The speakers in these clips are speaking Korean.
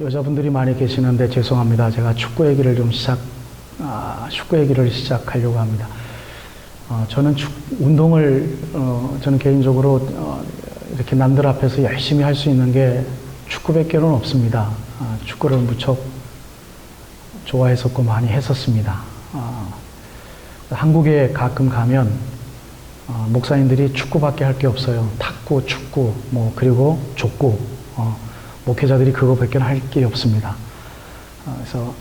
여자분들이 많이 계시는데 죄송합니다. 제가 축구 얘기를 시작하려고 합니다. 저는 운동을, 저는 개인적으로, 이렇게 남들 앞에서 열심히 할 수 있는 게 축구밖에는 없습니다. 축구를 무척 좋아했었고 많이 했었습니다. 한국에 가끔 가면, 목사님들이 축구밖에 할 게 없어요. 탁구, 축구, 그리고 족구, 목회자들이 그거밖에 할 게 없습니다. 그래서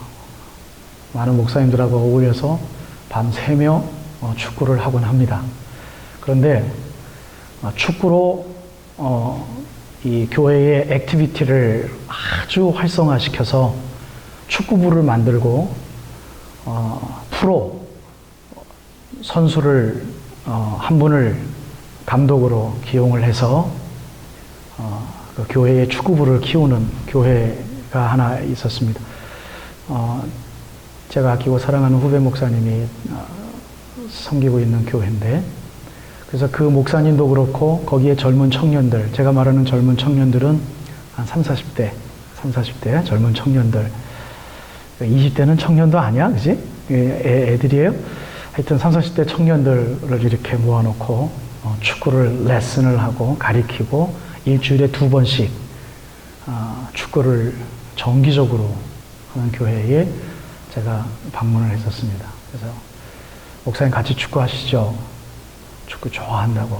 많은 목사님들하고 어울려서 밤새며 축구를 하곤 합니다. 그런데 축구로 이 교회의 액티비티를 아주 활성화시켜서 축구부를 만들고 프로 선수를 한 분을 감독으로 기용을 해서 그 교회의 축구부를 키우는 교회가 하나 있었습니다. 제가 아끼고 사랑하는 후배 목사님이 섬기고 있는 교회인데, 그래서 그 목사님도 그렇고 거기에 젊은 청년들, 제가 말하는 젊은 청년들은 한 30, 40대 젊은 청년들, 20대는 청년도 아니야, 그지? 애들이에요. 하여튼 30, 40대 청년들을 이렇게 모아놓고 축구를 레슨을 하고 가리키고 일주일에 2번씩 축구를 정기적으로 하는 교회에 제가 방문을 했었습니다. 그래서 목사님 같이 축구 하시죠? 축구 좋아한다고.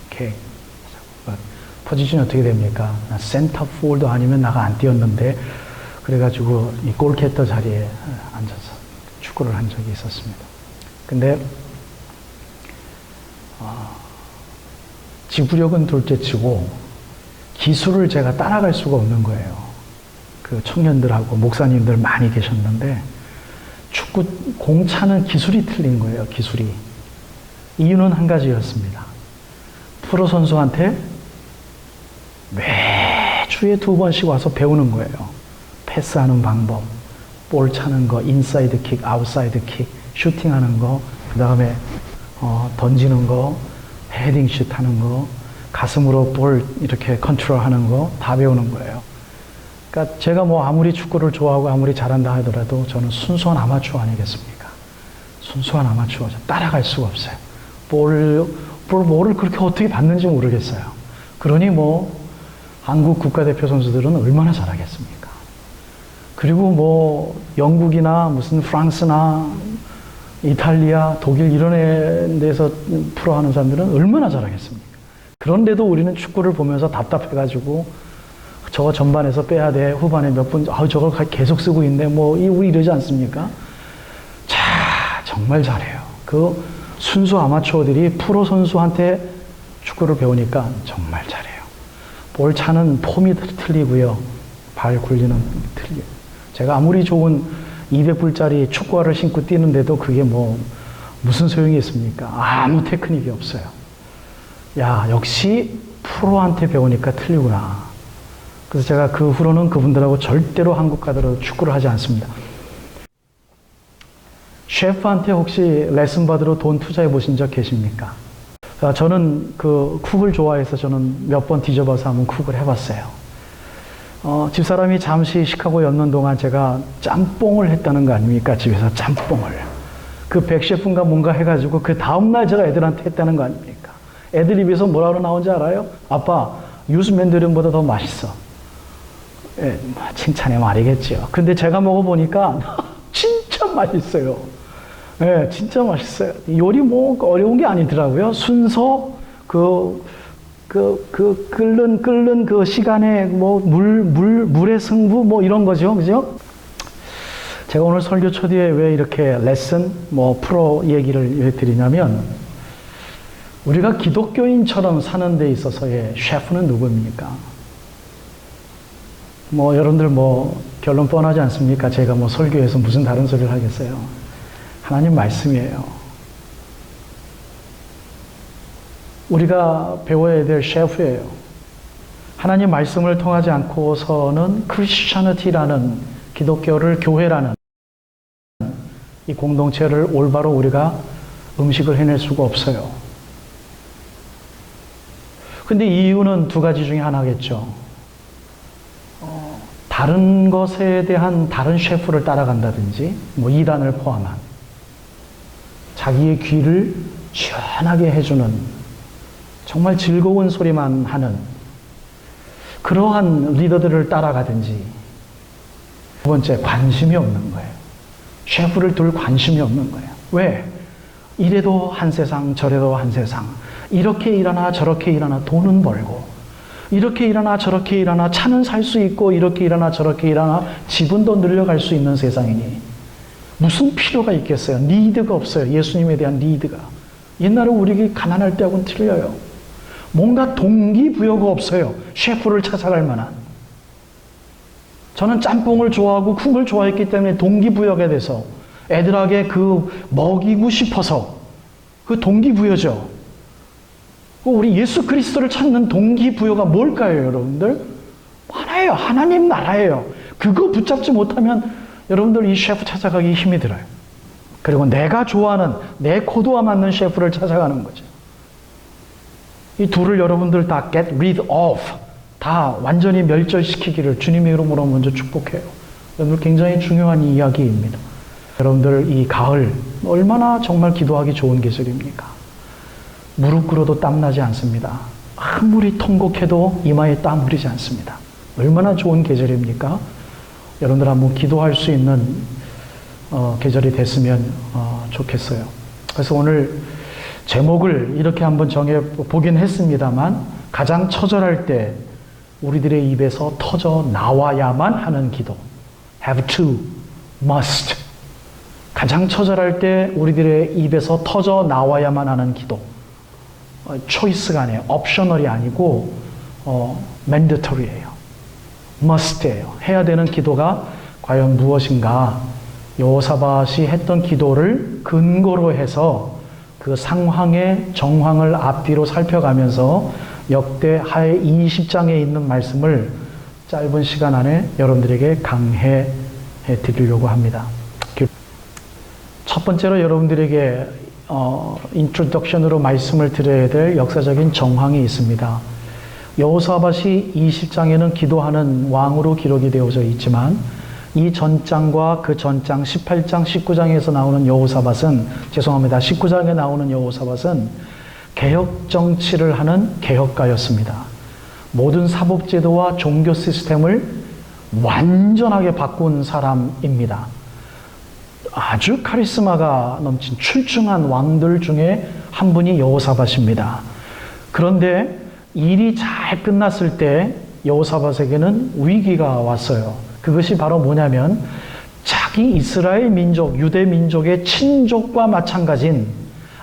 오케이. 포지션이 어떻게 됩니까? 센터 포워드 아니면 나가 안 뛰었는데, 그래가지고 이 골키퍼 자리에 앉아서 축구를 한 적이 있었습니다. 근데 지구력은 둘째치고 기술을 제가 따라갈 수가 없는 거예요. 그 청년들하고 목사님들 많이 계셨는데 축구 공 차는 기술이 틀린 거예요. 기술이. 이유는 한 가지였습니다. 프로 선수한테 매주에 2번씩 와서 배우는 거예요. 패스하는 방법, 볼 차는 거, 인사이드 킥, 아웃사이드 킥, 슈팅하는 거, 그 다음에 던지는 거, 헤딩슛 하는 거, 가슴으로 볼 이렇게 컨트롤하는 거 다 배우는 거예요. 그러니까 제가 아무리 축구를 좋아하고 아무리 잘한다 하더라도 저는 순수한 아마추어 아니겠습니까? 순수한 아마추어. 따라갈 수가 없어요. 볼을 그렇게 어떻게 받는지 모르겠어요. 그러니 한국 국가대표 선수들은 얼마나 잘하겠습니까? 그리고 영국이나 무슨 프랑스나 이탈리아, 독일 이런 데서 프로 하는 사람들은 얼마나 잘하겠습니까? 그런데도 우리는 축구를 보면서 답답해가지고 저거 전반에서 빼야 돼. 후반에 몇 분, 저걸 계속 쓰고 있네. 우리 이러지 않습니까? 자, 정말 잘해요. 그 순수 아마추어들이 프로 선수한테 축구를 배우니까 정말 잘해요. 볼 차는 폼이 틀리고요. 발 굴리는 틀려요. 제가 아무리 좋은 200불짜리 축구화를 신고 뛰는데도 그게 무슨 소용이 있습니까? 아무 테크닉이 없어요. 야, 역시 프로한테 배우니까 틀리구나. 그래서 제가 그 후로는 그분들하고 절대로 한국 가더라도 축구를 하지 않습니다. 셰프한테 혹시 레슨 받으러 돈 투자해 보신 적 계십니까? 저는 그 쿡을 좋아해서 저는 몇 번 뒤져봐서 한번 쿡을 해봤어요. 집사람이 잠시 시카고에 없는 동안 제가 짬뽕을 했다는 거 아닙니까? 집에서 짬뽕을. 그 백셰프인가 뭔가 해가지고 그 다음날 제가 애들한테 했다는 거 아닙니까? 애들 입에서 뭐라고 나온지 알아요? 아빠, 유수 맨드린보다 더 맛있어. 예, 칭찬의 말이겠죠. 근데 제가 먹어보니까 진짜 맛있어요. 예, 진짜 맛있어요. 요리 어려운 게 아니더라고요. 순서, 끓는 그 시간에 물의 승부 이런 거죠. 그죠? 제가 오늘 설교 초대에 왜 이렇게 레슨, 프로 얘기를 왜 드리냐면, 우리가 기독교인처럼 사는 데 있어서의 셰프는 누구입니까? 여러분들 결론 뻔하지 않습니까? 제가 설교에서 무슨 다른 소리를 하겠어요? 하나님 말씀이에요. 우리가 배워야 될 셰프예요. 하나님 말씀을 통하지 않고서는 크리스천리티라는 기독교를, 교회라는 이 공동체를 올바로 우리가 음식을 해낼 수가 없어요. 근데 이유는 두 가지 중에 하나겠죠. 다른 것에 대한 다른 셰프를 따라간다든지 뭐 이단을 포함한 자기의 귀를 시원하게 해주는 정말 즐거운 소리만 하는 그러한 리더들을 따라가든지, 두 번째, 관심이 없는 거예요. 셰프를 둘 관심이 없는 거예요. 왜? 이래도 한 세상 저래도 한 세상, 이렇게 일하나 저렇게 일하나 돈은 벌고, 이렇게 일하나 저렇게 일하나 차는 살 수 있고, 이렇게 일하나 저렇게 일하나 지분도 늘려갈 수 있는 세상이니 무슨 필요가 있겠어요? 니드가 없어요. 예수님에 대한 니드가. 옛날에 우리 가난할 때하고는 틀려요. 뭔가 동기부여가 없어요. 셰프를 찾아갈 만한. 저는 짬뽕을 좋아하고 국을 좋아했기 때문에 동기부여가 돼서 애들에게 그 먹이고 싶어서, 그 동기부여죠. 우리 예수 그리스도를 찾는 동기부여가 뭘까요, 여러분들? 하나예요. 하나님 나라예요. 그거 붙잡지 못하면 여러분들 이 셰프 찾아가기 힘이 들어요. 그리고 내가 좋아하는 내 코드와 맞는 셰프를 찾아가는 거죠. 이 둘을 여러분들 다 get rid of, 다 완전히 멸절시키기를 주님의 이름으로 먼저 축복해요. 여러분들 굉장히 중요한 이야기입니다. 여러분들 이 가을 얼마나 정말 기도하기 좋은 계절입니까? 무릎 꿇어도 땀나지 않습니다. 아무리 통곡해도 이마에 땀 흐르지 않습니다. 얼마나 좋은 계절입니까? 여러분들 한번 기도할 수 있는 계절이 됐으면 좋겠어요. 그래서 오늘 제목을 이렇게 한번 정해보긴 했습니다만, 가장 처절할 때 우리들의 입에서 터져 나와야만 하는 기도. have to, must. 가장 처절할 때 우리들의 입에서 터져 나와야만 하는 기도. 초이스가 아니에요. 옵셔널이 아니고 mandatory예요. must예요. 해야 되는 기도가 과연 무엇인가? 여호사밧이 했던 기도를 근거로 해서 그 상황의 정황을 앞뒤로 살펴가면서 역대하의 20장에 있는 말씀을 짧은 시간 안에 여러분들에게 강해해 드리려고 합니다. 첫 번째로 여러분들에게 인트로덕션으로 말씀을 드려야 될 역사적인 정황이 있습니다. 여호사밧이 20장에는 기도하는 왕으로 기록이 되어져 있지만, 이 전장과 그 전장 18장, 19장에서 나오는 여호사밧은, 죄송합니다, 19장에 나오는 여호사밧은 개혁 정치를 하는 개혁가였습니다. 모든 사법제도와 종교 시스템을 완전하게 바꾼 사람입니다. 아주 카리스마가 넘친 출중한 왕들 중에 한 분이 여호사밧입니다. 그런데 일이 잘 끝났을 때 여호사밧에게는 위기가 왔어요. 그것이 바로 뭐냐면, 자기 이스라엘 민족, 유대 민족의 친족과 마찬가지인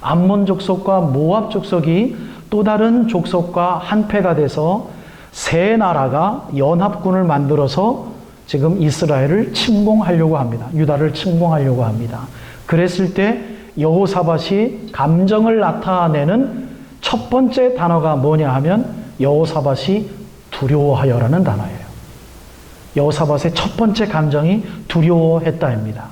암몬 족속과 모압 족속이 또 다른 족속과 한패가 돼서 세 나라가 연합군을 만들어서 지금 이스라엘을 침공하려고 합니다. 유다를 침공하려고 합니다. 그랬을 때 여호사밧이 감정을 나타내는 첫 번째 단어가 뭐냐 하면 여호사밧이 두려워하여라는 단어예요. 여호사밧의 첫 번째 감정이 두려워했다입니다.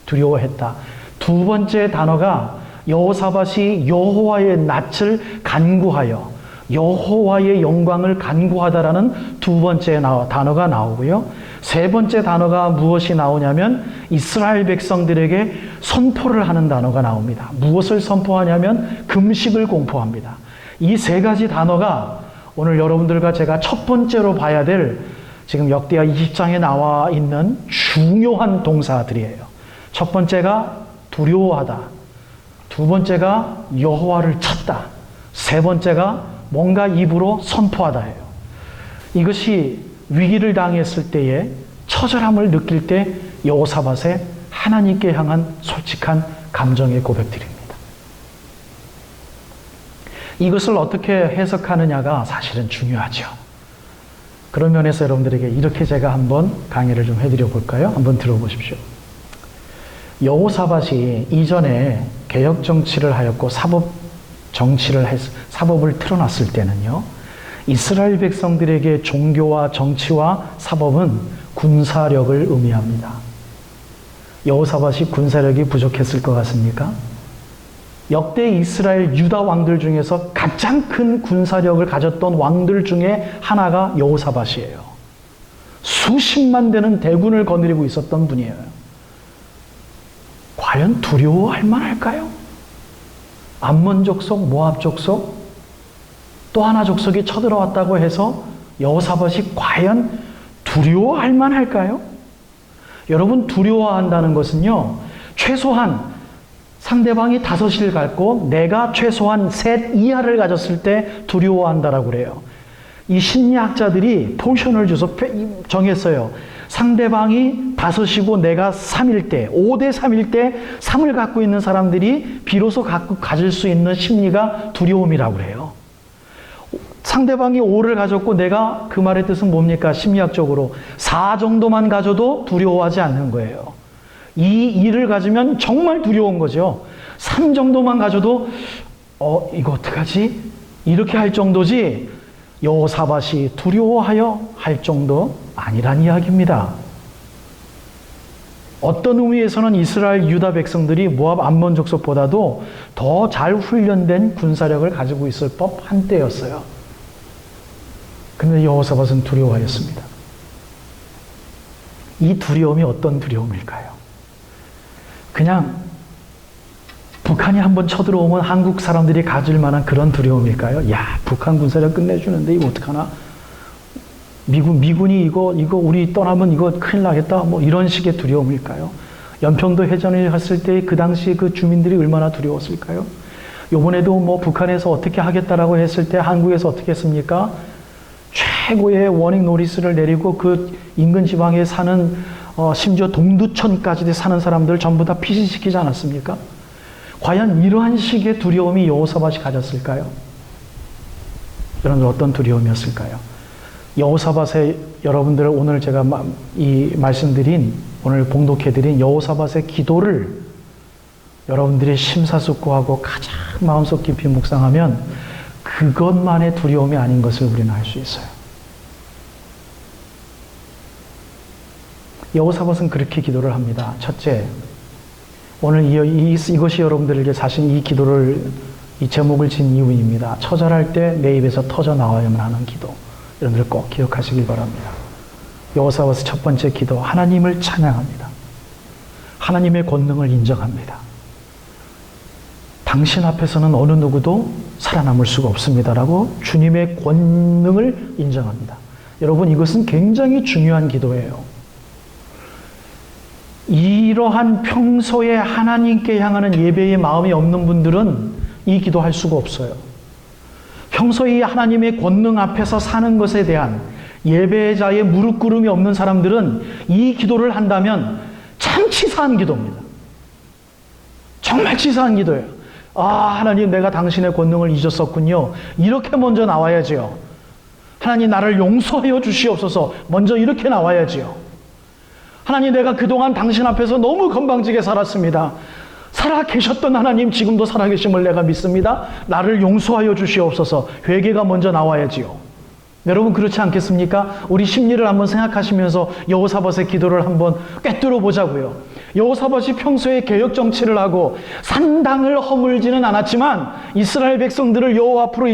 두려워했다. 두 번째 단어가 여호사밧이 여호와의 낯을 간구하여, 여호와의 영광을 간구하다라는 두 번째 단어가 나오고요. 세 번째 단어가 무엇이 나오냐면 이스라엘 백성들에게 선포를 하는 단어가 나옵니다. 무엇을 선포하냐면 금식을 공포합니다. 이 세 가지 단어가 오늘 여러분들과 제가 첫 번째로 봐야 될, 지금 역대하 20장에 나와 있는 중요한 동사들이에요. 첫 번째가 두려워하다. 두 번째가 여호와를 찾다. 세 번째가 뭔가 입으로 선포하다예요. 이것이 위기를 당했을 때에, 처절함을 느낄 때 여호사밧의 하나님께 향한 솔직한 감정의 고백들입니다. 이것을 어떻게 해석하느냐가 사실은 중요하죠. 그런 면에서 여러분들에게 이렇게 제가 한번 강의를 좀 해드려 볼까요? 한번 들어보십시오. 여호사밧이 이전에 개혁 정치를 하였고 사법을 틀어놨을 때는요, 이스라엘 백성들에게 종교와 정치와 사법은 군사력을 의미합니다. 여호사밧이 군사력이 부족했을 것 같습니까? 역대 이스라엘 유다 왕들 중에서 가장 큰 군사력을 가졌던 왕들 중에 하나가 여호사밧이에요. 수십만 되는 대군을 거느리고 있었던 분이에요. 과연 두려워할 만할까요? 암몬 족속, 모압 족속, 또 하나 족속이 쳐들어왔다고 해서 여호사밧이 과연 두려워할 만할까요? 여러분, 두려워한다는 것은요, 최소한 상대방이 5을 갖고 내가 최소한 3 이하를 가졌을 때 두려워한다라고 그래요. 이 심리학자들이 포션을 줘서 정했어요. 상대방이 5이고 내가 3일 때, 5대 3일 때 3을 갖고 있는 사람들이 비로소 가질 수 있는 심리가 두려움이라고 그래요. 상대방이 5를 가졌고 내가, 그 말의 뜻은 뭡니까? 심리학적으로 4 정도만 가져도 두려워하지 않는 거예요. 2를 가지면 정말 두려운 거죠. 3 정도만 가져도 이거 어떡하지? 이렇게 할 정도지 여호사밧이 두려워하여 할 정도 아니란 이야기입니다. 어떤 의미에서는 이스라엘 유다 백성들이 모압 암몬 족속보다도 더 잘 훈련된 군사력을 가지고 있을 법한 때였어요. 그런데 여호사밧은 두려워하였습니다. 이 두려움이 어떤 두려움일까요? 그냥 북한이 한번 쳐들어오면 한국 사람들이 가질 만한 그런 두려움일까요? 야, 북한 군사력 끝내주는데 이거 어떡하나? 미군이 이거 우리 떠나면 이거 큰일 나겠다? 뭐 이런 식의 두려움일까요? 연평도 해전을 했을 때 그 당시 그 주민들이 얼마나 두려웠을까요? 요번에도 뭐 북한에서 어떻게 하겠다라고 했을 때 한국에서 어떻게 했습니까? 최고의 워닝 노리스를 내리고 그 인근 지방에 사는 심지어 동두천까지 사는 사람들 전부 다 피신시키지 않았습니까? 과연 이러한 식의 두려움이 여호사밧이 가졌을까요? 여러분들 어떤 두려움이었을까요? 여호사밧의, 여러분들 오늘 제가 이 말씀드린, 오늘 봉독해드린 여호사밧의 기도를 여러분들이 심사숙고하고 가장 마음속 깊이 묵상하면 그것만의 두려움이 아닌 것을 우리는 알 수 있어요. 여호사밧은 그렇게 기도를 합니다. 첫째, 오늘 이것이 여러분들에게 사실 이 기도를, 이 제목을 진 이유입니다. 처절할 때 내 입에서 터져 나와야만 하는 기도. 여러분들 꼭 기억하시길 바랍니다. 여호사밧의 첫 번째 기도, 하나님을 찬양합니다. 하나님의 권능을 인정합니다. 당신 앞에서는 어느 누구도 살아남을 수가 없습니다라고 주님의 권능을 인정합니다. 여러분, 이것은 굉장히 중요한 기도예요. 이러한 평소에 하나님께 향하는 예배의 마음이 없는 분들은 이 기도할 수가 없어요. 평소에 하나님의 권능 앞에서 사는 것에 대한 예배자의 무릎 꿇음이 없는 사람들은 이 기도를 한다면 참 치사한 기도입니다. 정말 치사한 기도예요. 아, 하나님, 내가 당신의 권능을 잊었었군요. 이렇게 먼저 나와야지요. 하나님, 나를 용서하여 주시옵소서. 먼저 이렇게 나와야지요. 하나님, 내가 그동안 당신 앞에서 너무 건방지게 살았습니다. 살아계셨던 하나님, 지금도 살아계심을 내가 믿습니다. 나를 용서하여 주시옵소서. 회개가 먼저 나와야지요. 여러분, 그렇지 않겠습니까? 우리 심리를 한번 생각하시면서 여호사밧의 기도를 한번 꿰뚫어 보자고요. 여호사밧이 평소에 개혁 정치를 하고 산당을 허물지는 않았지만 이스라엘 백성들을 여호와 앞으로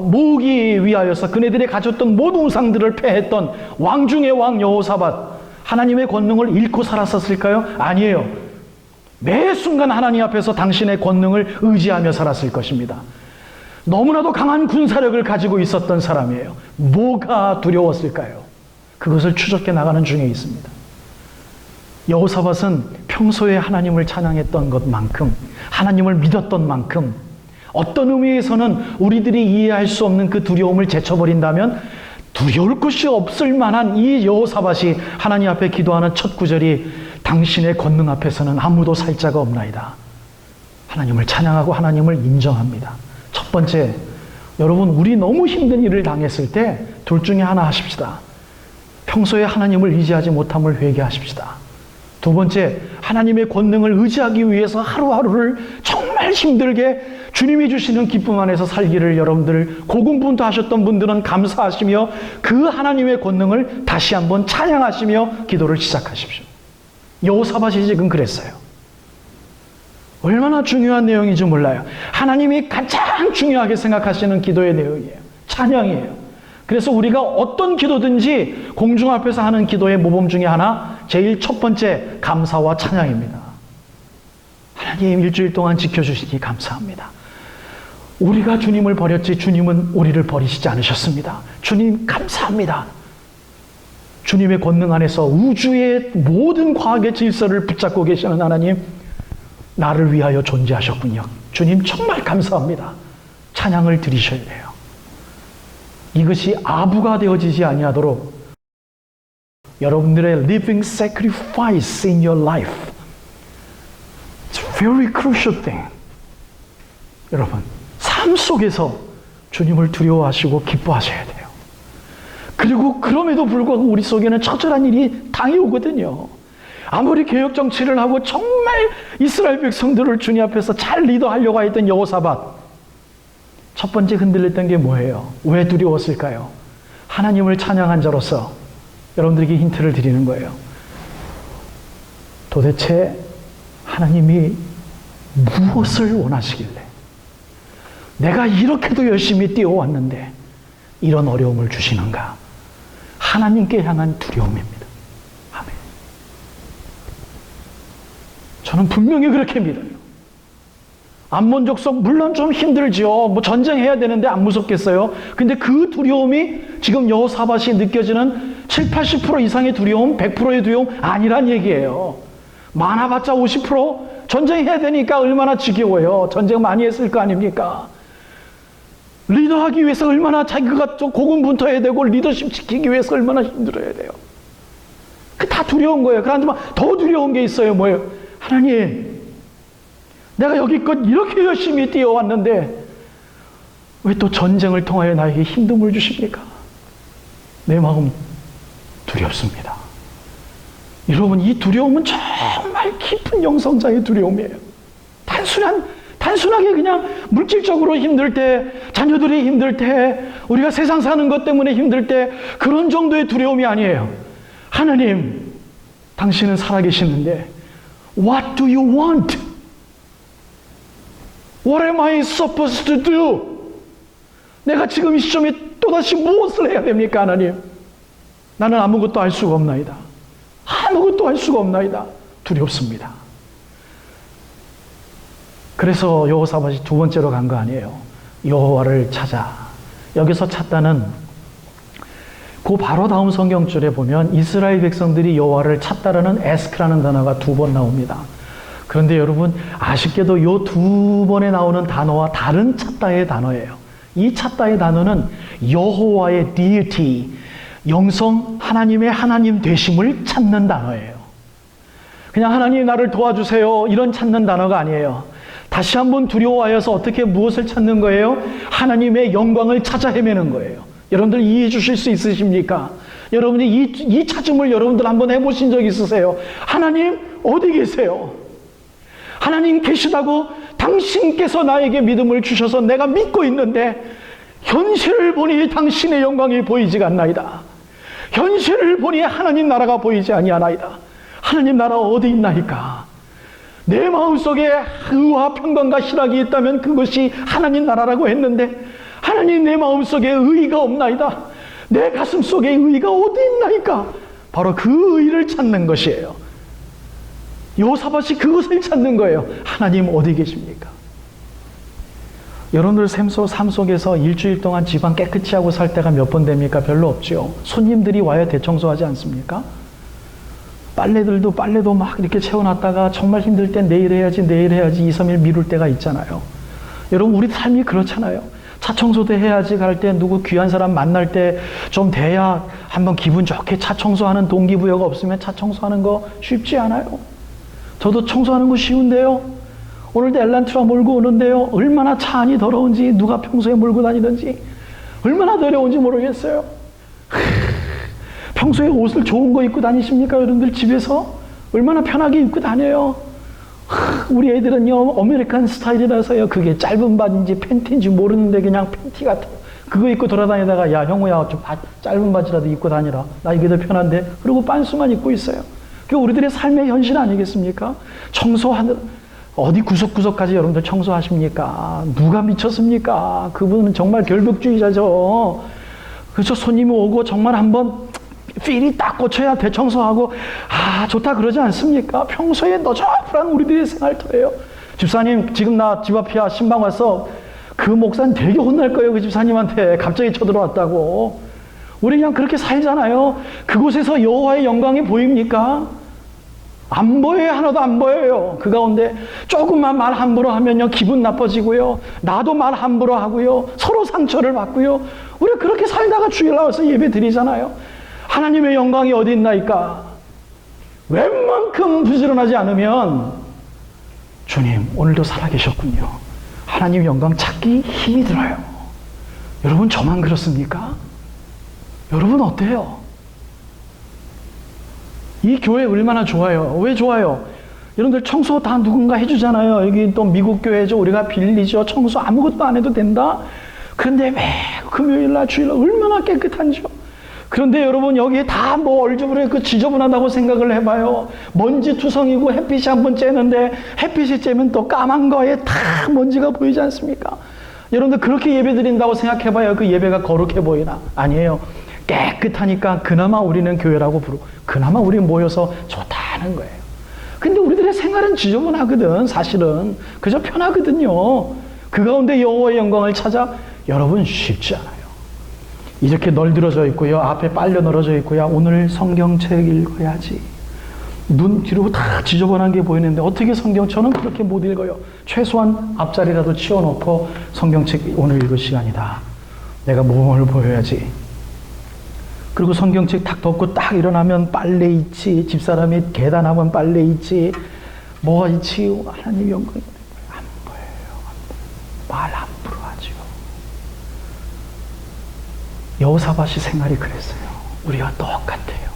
모으기 위하여서 그네들이 가졌던 모든 우상들을 패했던 왕 중의 왕 여호사밧, 하나님의 권능을 잃고 살았었을까요? 아니에요. 매 순간 하나님 앞에서 당신의 권능을 의지하며 살았을 것입니다. 너무나도 강한 군사력을 가지고 있었던 사람이에요. 뭐가 두려웠을까요? 그것을 추적해 나가는 중에 있습니다. 여호사밧은 평소에 하나님을 찬양했던 것만큼, 하나님을 믿었던 만큼, 어떤 의미에서는 우리들이 이해할 수 없는 그 두려움을 제쳐버린다면 두려울 것이 없을 만한 이 여호사밧이 하나님 앞에 기도하는 첫 구절이 당신의 권능 앞에서는 아무도 살 자가 없나이다. 하나님을 찬양하고 하나님을 인정합니다. 첫 번째, 여러분, 우리 너무 힘든 일을 당했을 때 둘 중에 하나 하십시다. 평소에 하나님을 의지하지 못함을 회개하십시다. 두 번째, 하나님의 권능을 의지하기 위해서 하루하루를 정말 힘들게 주님이 주시는 기쁨 안에서 살기를 여러분들 고군분투하셨던 분들은 감사하시며 그 하나님의 권능을 다시 한번 찬양하시며 기도를 시작하십시오. 여호사밧이 지금 그랬어요. 얼마나 중요한 내용인지 몰라요. 하나님이 가장 중요하게 생각하시는 기도의 내용이에요. 찬양이에요. 그래서 우리가 어떤 기도든지 공중 앞에서 하는 기도의 모범 중에 하나, 제일 첫 번째 감사와 찬양입니다. 하나님 일주일 동안 지켜주시니 감사합니다. 우리가 주님을 버렸지 주님은 우리를 버리시지 않으셨습니다. 주님 감사합니다. 주님의 권능 안에서 우주의 모든 과학의 질서를 붙잡고 계시는 하나님, 나를 위하여 존재하셨군요. 주님 정말 감사합니다. 찬양을 드리셔야 돼요. 이것이 아부가 되어지지 아니하도록 여러분들의 living sacrifice in your life. It's a very crucial thing. 여러분, 삶 속에서 주님을 두려워하시고 기뻐하셔야 돼요. 그리고 그럼에도 불구하고 우리 속에는 처절한 일이 당해오거든요. 아무리 개혁 정치를 하고 정말 이스라엘 백성들을 주님 앞에서 잘 리더하려고 했던 여호사밧, 첫 번째 흔들렸던 게 뭐예요? 왜 두려웠을까요? 하나님을 찬양한 자로서 여러분들에게 힌트를 드리는 거예요. 도대체 하나님이 무엇을 원하시길래 내가 이렇게도 열심히 뛰어왔는데 이런 어려움을 주시는가? 하나님께 향한 두려움입니다. 아멘. 저는 분명히 그렇게 믿어요. 암몬 족속 물론 좀 힘들죠. 뭐 전쟁해야 되는데 안 무섭겠어요? 근데 그 두려움이 지금 여호사밧이 느껴지는 7, 80% 이상의 두려움, 100%의 두려움 아니란 얘기예요. 많아봤자 50%? 전쟁해야 되니까 얼마나 지겨워요. 전쟁 많이 했을 거 아닙니까? 리더하기 위해서 얼마나 자기가 좀 고군분투해야 되고 리더십 지키기 위해서 얼마나 힘들어야 돼요. 그 다 두려운 거예요. 그런데 더 두려운 게 있어요. 뭐예요? 하나님, 내가 여기껏 이렇게 열심히 뛰어왔는데 왜 또 전쟁을 통하여 나에게 힘듦을 주십니까? 내 마음 두렵습니다. 여러분, 이 두려움은 정말 깊은 영성자의 두려움이에요. 단순하게 그냥 물질적으로 힘들 때, 자녀들이 힘들 때, 우리가 세상 사는 것 때문에 힘들 때 그런 정도의 두려움이 아니에요. 하나님, 당신은 살아계시는데 What do you want? What am I supposed to do? 내가 지금 이 시점에 또다시 무엇을 해야 됩니까, 하나님? 나는 아무것도 할 수가 없나이다. 아무것도 할 수가 없나이다. 두렵습니다. 그래서 여호사밧이 두 번째로 간 거 아니에요. 여호와를 찾아. 여기서 찾다는 그 바로 다음 성경줄에 보면 이스라엘 백성들이 여호와를 찾다라는 에스크라는 단어가 두 번 나옵니다. 그런데 여러분, 아쉽게도 이 두 번에 나오는 단어와 다른 찾다의 단어예요. 이 찾다의 단어는 여호와의 deity, 영성 하나님의 하나님 되심을 찾는 단어예요. 그냥 하나님 나를 도와주세요 이런 찾는 단어가 아니에요. 다시 한번 두려워하여서 어떻게 무엇을 찾는 거예요? 하나님의 영광을 찾아 헤매는 거예요. 여러분들 이해해 주실 수 있으십니까? 여러분이 이 찾음을 여러분들 한번 해보신 적 있으세요? 하나님 어디 계세요? 하나님 계시다고 당신께서 나에게 믿음을 주셔서 내가 믿고 있는데 현실을 보니 당신의 영광이 보이지가 않나이다. 현실을 보니 하나님 나라가 보이지 아니하나이다. 하나님 나라 어디 있나이까? 내 마음속에 의와 평강과 희락이 있다면 그것이 하나님 나라라고 했는데 하나님 내 마음속에 의가 없나이다. 내 가슴 속에 의가 어디 있나이까? 바로 그 의를 찾는 것이에요. 여호사밧이 그것을 찾는 거예요. 하나님 어디 계십니까? 여러분들 삶 속에서 일주일 동안 집안 깨끗이 하고 살 때가 몇 번 됩니까? 별로 없죠. 손님들이 와야 대청소하지 않습니까? 빨래도 막 이렇게 채워놨다가 정말 힘들 땐 내일 해야지 2, 3일 미룰 때가 있잖아요. 여러분, 우리 삶이 그렇잖아요. 차 청소도 해야지 갈 때 누구 귀한 사람 만날 때 좀 돼야 한번 기분 좋게 차 청소하는 동기부여가 없으면 차 청소하는 거 쉽지 않아요. 저도 청소하는 거 쉬운데요. 오늘도 엘란트라 몰고 오는데요. 얼마나 차 안이 더러운지, 누가 평소에 몰고 다니든지 얼마나 더러운지 모르겠어요. 평소에 옷을 좋은 거 입고 다니십니까? 여러분들 집에서 얼마나 편하게 입고 다녀요. 우리 애들은요, 아메리칸 스타일이라서요, 그게 짧은 바지인지 팬티인지 모르는데 그냥 팬티 같은 그거 입고 돌아다니다가 야 형우야 좀 짧은 바지라도 입고 다니라. 나 이게 더 편한데. 그리고 빤스만 입고 있어요. 그게 우리들의 삶의 현실 아니겠습니까? 청소하는 어디 구석구석까지 여러분들 청소하십니까? 누가 미쳤습니까? 그분은 정말 결벽주의자죠. 그래서 손님이 오고 정말 한번 필이 딱 꽂혀야 대청소하고 좋다 그러지 않습니까? 평소에 너저분한 우리들의 생활터예요. 집사님 지금 나 집 앞이야 신방 왔어. 그 목사님 되게 혼날 거예요. 그 집사님한테 갑자기 쳐들어왔다고. 우리 그냥 그렇게 살잖아요. 그곳에서 여호와의 영광이 보입니까? 안 보여요. 하나도 안 보여요. 그 가운데 조금만 말 함부로 하면요 기분 나빠지고요. 나도 말 함부로 하고요. 서로 상처를 받고요. 우리 그렇게 살다가 주일 나와서 예배 드리잖아요. 하나님의 영광이 어디 있나이까? 웬만큼 부지런하지 않으면 주님 오늘도 살아계셨군요. 하나님 영광 찾기 힘이 들어요. 여러분 저만 그렇습니까? 여러분 어때요? 이 교회 얼마나 좋아요. 왜 좋아요? 여러분들 청소 다 누군가 해주잖아요. 여기 또 미국 교회죠. 우리가 빌리죠. 청소 아무것도 안 해도 된다. 그런데 매 금요일날 주일날 얼마나 깨끗한지요. 그런데 여러분 여기에 다 뭐 얼주부려 지저분하다고 생각을 해봐요. 먼지 투성이고 햇빛이 한번 쬐는데 햇빛이 쬐면 또 까만 거에 다 먼지가 보이지 않습니까? 여러분들 그렇게 예배 드린다고 생각해봐요. 그 예배가 거룩해 보이나? 아니에요. 깨끗하니까 그나마 우리는 교회라고 부르고 그나마 우리 모여서 좋다는 거예요. 근데 우리들의 생활은 지저분하거든. 사실은 그저 편하거든요. 그 가운데 여호와의 영광을 찾아 여러분 쉽지 않아요. 이렇게 널들어져 있고요. 앞에 빨려 늘어져 있고요. 오늘 성경책 읽어야지. 눈 뒤로 다 지저분한 게 보이는데 어떻게 저는 그렇게 못 읽어요. 최소한 앞자리라도 치워놓고 성경책 오늘 읽을 시간이다. 내가 모범을 보여야지. 그리고 성경책 탁 덮고 딱 일어나면 빨래 있지. 집사람이 계단하면 빨래 있지. 뭐가 있지. 하나님 영광이 안 보여요. 말 함부로 하죠. 여호사밧이 생활이 그랬어요. 우리가 똑같아요.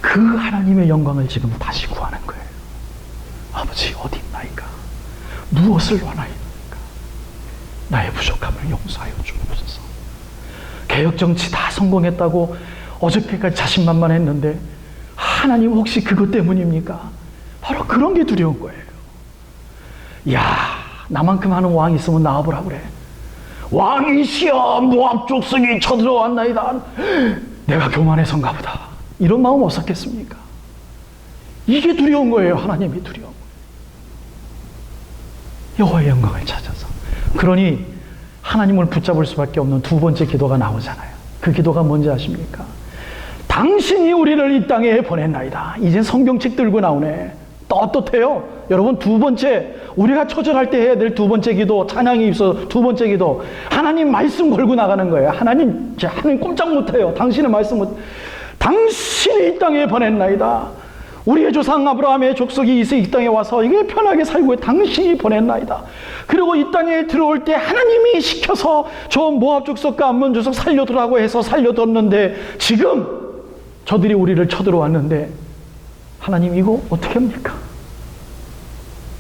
그 하나님의 영광을 지금 다시 구하는 거예요. 아버지 어디 있나이까? 무엇을 원하이나이까? 나의 부족함을 용서하여 주옵소서. 개혁정치 다 성공했다고 어저께까지 자신만만했는데 하나님 혹시 그것 때문입니까? 바로 그런 게 두려운 거예요. 야, 나만큼 하는 왕이 있으면 나와보라 그래. 왕이시여 모압 족속이 쳐들어왔나이다. 내가 교만해서인가 보다. 이런 마음 없었겠습니까? 이게 두려운 거예요. 하나님이 두려운 거예요. 여호와의 영광을 찾아서. 그러니 하나님을 붙잡을 수밖에 없는 두 번째 기도가 나오잖아요. 그 기도가 뭔지 아십니까? 당신이 우리를 이 땅에 보냈나이다. 이제 성경책 들고 나오네. 떳떳해요. 여러분 두 번째 우리가 초절할 때 해야 될 두 번째 기도, 찬양이 있어 두 번째 기도. 하나님 말씀 걸고 나가는 거예요. 하나님 꼼짝 못해요. 당신의 말씀 못. 당신이 이 땅에 보냈나이다. 우리의 조상 아브라함의 족속이 이 땅에 와서 이게 편하게 살고 당신이 보냈나이다. 그리고 이 땅에 들어올 때 하나님이 시켜서 저 모압 족속과 암몬 족속 살려두라고 해서 살려뒀는데 지금 저들이 우리를 쳐들어왔는데 하나님 이거 어떻게 합니까?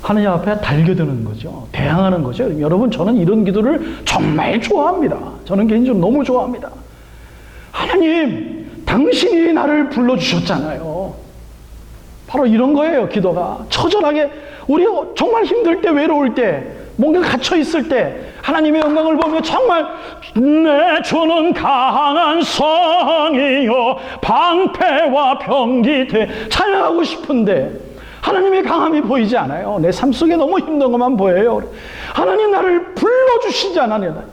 하나님 앞에 달겨드는 거죠. 대항하는 거죠. 여러분 저는 이런 기도를 정말 좋아합니다. 저는 개인적으로 너무 좋아합니다. 하나님 당신이 나를 불러주셨잖아요. 바로 이런 거예요. 기도가 처절하게 우리 정말 힘들 때 외로울 때 뭔가 갇혀 있을 때 하나님의 영광을 보며 정말 내 주는 강한 성이요 방패와 병기되 찬양하고 싶은데 하나님의 강함이 보이지 않아요. 내 삶 속에 너무 힘든 것만 보여요. 하나님 나를 불러주시지 않았나이까?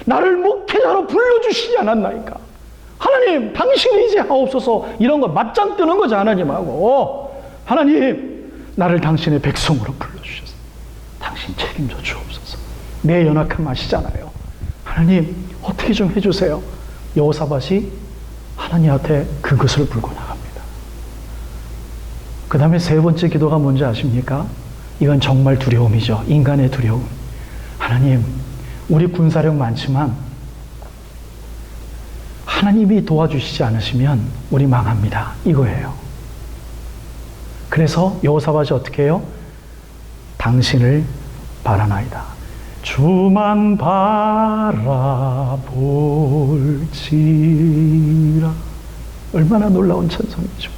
나를 목회자로 불러주시지 않았나이까? 하나님 당신이 이제 하옵소서. 이런 거 맞짱 뜨는 거죠. 하나님하고 하나님 나를 당신의 백성으로 불러주셔서 당신 책임져 주옵소서. 내 연약함 아시잖아요. 하나님 어떻게 좀 해주세요. 여호사밧이 하나님 앞에 그것을 불고 나갑니다. 그 다음에 세 번째 기도가 뭔지 아십니까? 이건 정말 두려움이죠. 인간의 두려움. 하나님 우리 군사력 많지만 하나님이 도와주시지 않으시면 우리 망합니다. 이거예요. 그래서 여호사밧이 어떻게 해요? 당신을 바라나이다. 주만 바라볼지라. 얼마나 놀라운 찬송이죠.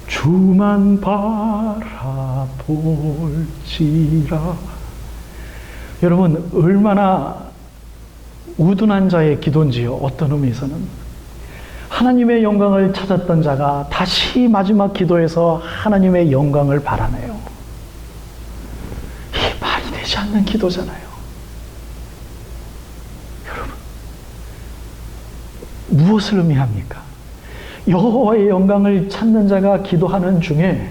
주만 바라볼지라. 여러분 얼마나 우둔한 자의 기도인지요? 어떤 의미에서는 하나님의 영광을 찾았던 자가 다시 마지막 기도에서 하나님의 영광을 바라네요. 이게 말이 되지 않는 기도잖아요. 여러분, 무엇을 의미합니까? 여호와의 영광을 찾는 자가 기도하는 중에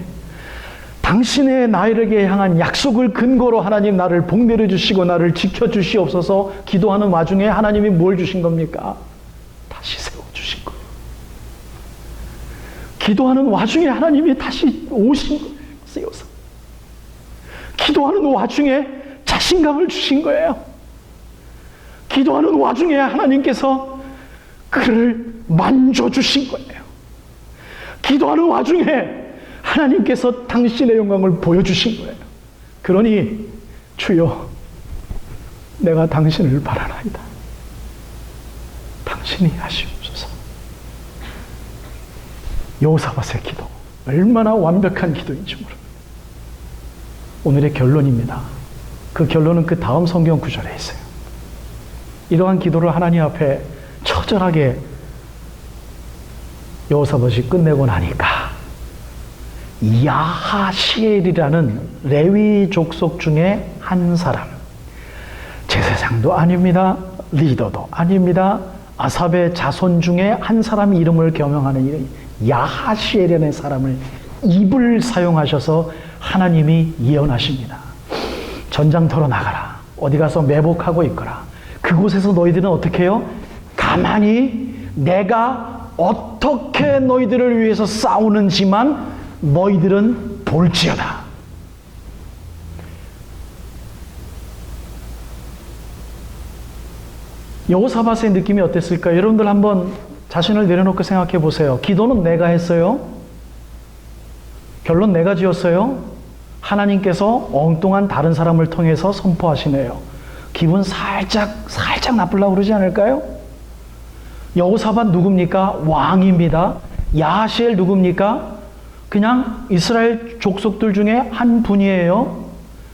당신의 나에게 향한 약속을 근거로 하나님 나를 복내려 주시고 나를 지켜주시옵소서 기도하는 와중에 하나님이 뭘 주신 겁니까? 다시 세워주신 거예요. 기도하는 와중에 하나님이 다시 오신 거예요. 세워서. 기도하는 와중에 자신감을 주신 거예요. 기도하는 와중에 하나님께서 그를 만져주신 거예요. 기도하는 와중에 하나님께서 당신의 영광을 보여주신 거예요. 그러니 주여 내가 당신을 바라나이다. 당신이 하시옵소서. 여호사밧의 기도 얼마나 완벽한 기도인지 모릅니다. 오늘의 결론입니다. 그 결론은 그 다음 성경 구절에 있어요. 이러한 기도를 하나님 앞에 처절하게 여호사밧이 끝내고 나니까 야하시엘이라는 레위 족속 중에 한 사람, 제사장도 아닙니다, 리더도 아닙니다, 아삽의 자손 중에 한 사람 이름을 겸용하는 야하시엘이라는 사람을 입을 사용하셔서 하나님이 예언하십니다. 전장터로 나가라. 어디 가서 매복하고 있거라. 그곳에서 너희들은 어떻게 해요? 가만히 내가 어떻게 너희들을 위해서 싸우는지만 너희들은 볼지어다. 여호사밧의 느낌이 어땠을까요? 여러분들 한번 자신을 내려놓고 생각해 보세요. 기도는 내가 했어요? 결론 내가 지었어요? 하나님께서 엉뚱한 다른 사람을 통해서 선포하시네요. 기분 살짝 나쁘려고 그러지 않을까요? 여호사밧 누굽니까? 왕입니다. 야하시엘 누굽니까? 그냥 이스라엘 족속들 중에 한 분이에요.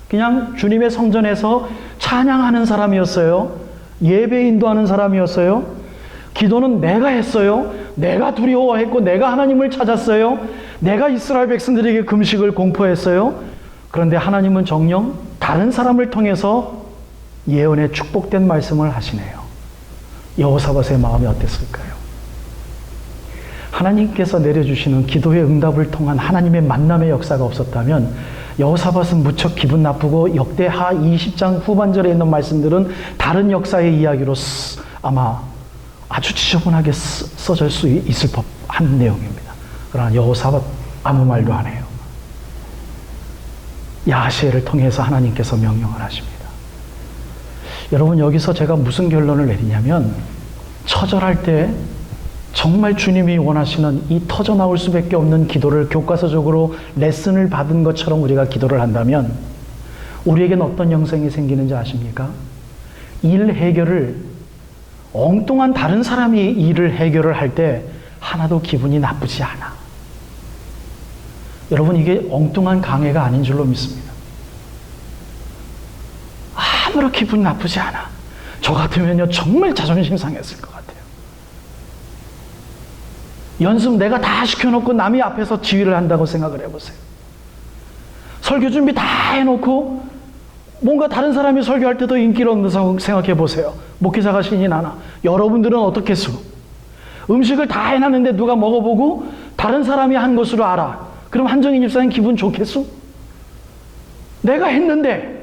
그냥 주님의 성전에서 찬양하는 사람이었어요. 예배 인도하는 사람이었어요. 기도는 내가 했어요. 내가 두려워했고 내가 하나님을 찾았어요. 내가 이스라엘 백성들에게 금식을 공포했어요. 그런데 하나님은 정녕 다른 사람을 통해서 예언의 축복된 말씀을 하시네요. 여호사밧의 마음이 어땠을까요? 하나님께서 내려주시는 기도의 응답을 통한 하나님의 만남의 역사가 없었다면 여호사밧은 무척 기분 나쁘고 역대하 20장 후반절에 있는 말씀들은 다른 역사의 이야기로 아마 아주 지저분하게 써질 수 있을 법한 내용입니다. 그러나 여호사밧 아무 말도 안 해요. 야하시엘을 통해서 하나님께서 명령을 하십니다. 여러분, 여기서 제가 무슨 결론을 내리냐면 처절할 때 정말 주님이 원하시는 이 터져나올 수밖에 없는 기도를 교과서적으로 레슨을 받은 것처럼 우리가 기도를 한다면 우리에겐 어떤 영생이 생기는지 아십니까? 일 해결을 엉뚱한 다른 사람이 일을 해결을 할 때 하나도 기분이 나쁘지 않아. 여러분, 이게 엉뚱한 강해가 아닌 줄로 믿습니다. 아무런 기분 나쁘지 않아. 저 같으면요 정말 자존심 상했을 것 같아요. 연습 내가 다 시켜놓고 남이 앞에서 지휘를 한다고 생각을 해보세요. 설교 준비 다 해놓고 뭔가 다른 사람이 설교할 때도 인기를 얻는다고 생각해 보세요. 목회자가 신이 나나. 여러분들은 어떻겠소? 음식을 다 해놨는데 누가 먹어보고 다른 사람이 한 것으로 알아. 그럼 한정인 집사님 기분 좋겠소? 내가 했는데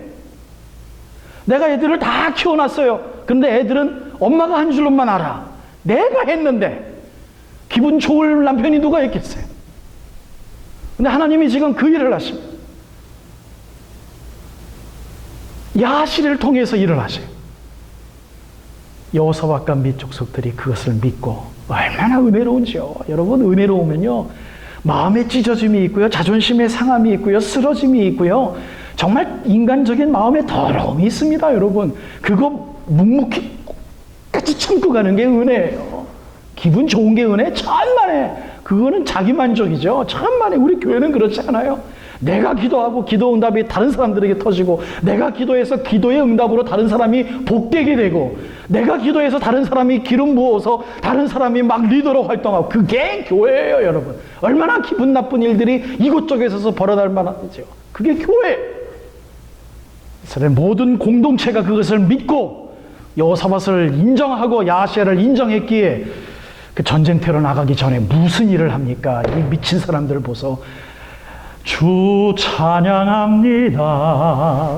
내가 애들을 다 키워놨어요. 그런데 애들은 엄마가 한 줄로만 알아. 내가 했는데 기분 좋을 남편이 누가 있겠어요? 근데 하나님이 지금 그 일을 하십니다. 야하시엘을 통해서 일을 하세요. 여호사밧과 및 족속들이 그것을 믿고 얼마나 은혜로운지요. 여러분, 은혜로우면요 마음에 찢어짐이 있고요, 자존심의 상함이 있고요, 쓰러짐이 있고요, 정말 인간적인 마음의 더러움이 있습니다. 여러분, 그거 묵묵히 끝까지 참고 가는 게 은혜예요. 기분 좋은 게 은혜? 천만에. 그거는 자기만족이죠. 천만에. 우리 교회는 그렇지 않아요. 내가 기도하고 기도 응답이 다른 사람들에게 터지고, 내가 기도해서 기도의 응답으로 다른 사람이 복되게 되고, 내가 기도해서 다른 사람이 기름 부어서 다른 사람이 막 리더로 활동하고, 그게 교회예요, 여러분. 얼마나 기분 나쁜 일들이 이곳저곳에서 벌어날 만하죠. 그게 교회. 이스라엘 모든 공동체가 그것을 믿고 여호사밧을 인정하고 야하시야를 인정했기에 그 전쟁터로 나가기 전에 무슨 일을 합니까? 이 미친 사람들을 보소. 주 찬양합니다.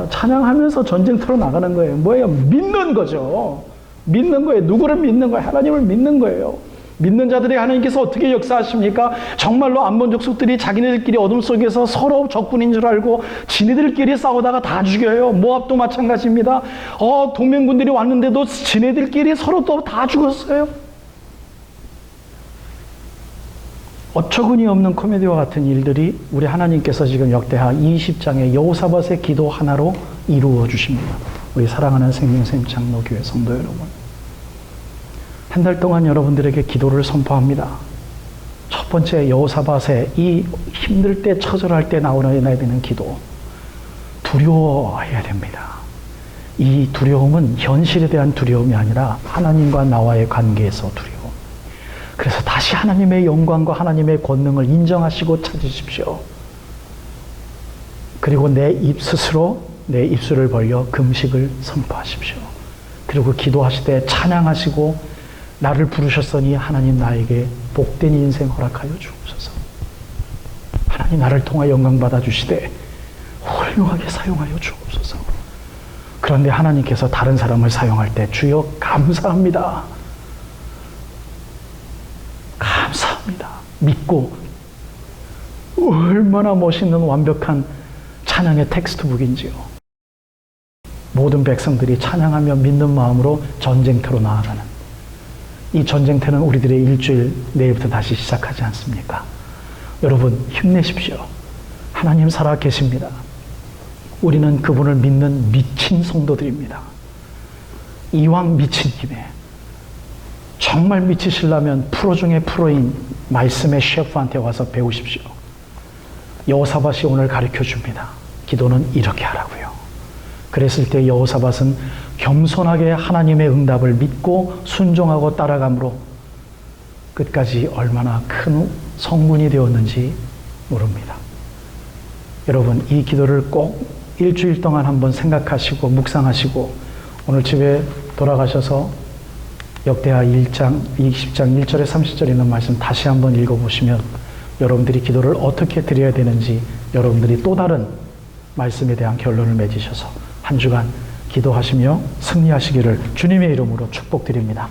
찬양하면서 전쟁터로 나가는 거예요. 뭐예요? 믿는 거죠. 믿는 거예요. 누구를 믿는 거예요? 하나님을 믿는 거예요. 믿는 자들이 하나님께서 어떻게 역사하십니까? 정말로 암몬 족속들이 자기네들끼리 어둠 속에서 서로 적군인 줄 알고 지네들끼리 싸우다가 다 죽여요. 모압도 마찬가지입니다. 동맹군들이 왔는데도 지네들끼리 서로 또 다 죽었어요. 어처구니 없는 코미디와 같은 일들이 우리 하나님께서 지금 역대하 20장의 여호사밧의 기도 하나로 이루어 주십니다. 우리 사랑하는 생명샘 장로교회 성도 여러분, 한 달 동안 여러분들에게 기도를 선포합니다. 첫 번째, 여호사밧의 이 힘들 때, 처절할 때 나오어야 되는 기도. 두려워해야 됩니다. 이 두려움은 현실에 대한 두려움이 아니라 하나님과 나와의 관계에서 두려움. 그래서 다시 하나님의 영광과 하나님의 권능을 인정하시고 찾으십시오. 그리고 내 입 스스로 내 입술을 벌려 금식을 선포하십시오. 그리고 기도하시되 찬양하시고, 나를 부르셨으니 하나님 나에게 복된 인생 허락하여 주옵소서. 하나님 나를 통하여 영광 받아주시되 훌륭하게 사용하여 주옵소서. 그런데 하나님께서 다른 사람을 사용할 때 주여 감사합니다. 감사합니다. 믿고, 얼마나 멋있는 완벽한 찬양의 텍스트북인지요. 모든 백성들이 찬양하며 믿는 마음으로 전쟁터로 나아가는 이 전쟁터는 우리들의 일주일 내일부터 다시 시작하지 않습니까? 여러분 힘내십시오. 하나님 살아 계십니다. 우리는 그분을 믿는 미친 성도들입니다. 이왕 미친 김에 정말 미치시려면 프로 중에 프로인 말씀의 셰프한테 와서 배우십시오. 여호사밧이 오늘 가르쳐 줍니다. 기도는 이렇게 하라고요. 그랬을 때 여호사밧은 겸손하게 하나님의 응답을 믿고 순종하고 따라감으로 끝까지 얼마나 큰 성문이 되었는지 모릅니다. 여러분 이 기도를 꼭 일주일 동안 한번 생각하시고 묵상하시고, 오늘 집에 돌아가셔서 역대하 1장 20장 1절에 30절에 있는 말씀 다시 한번 읽어보시면 여러분들이 기도를 어떻게 드려야 되는지 여러분들이 또 다른 말씀에 대한 결론을 맺으셔서 한 주간 기도하시며 승리하시기를 주님의 이름으로 축복드립니다.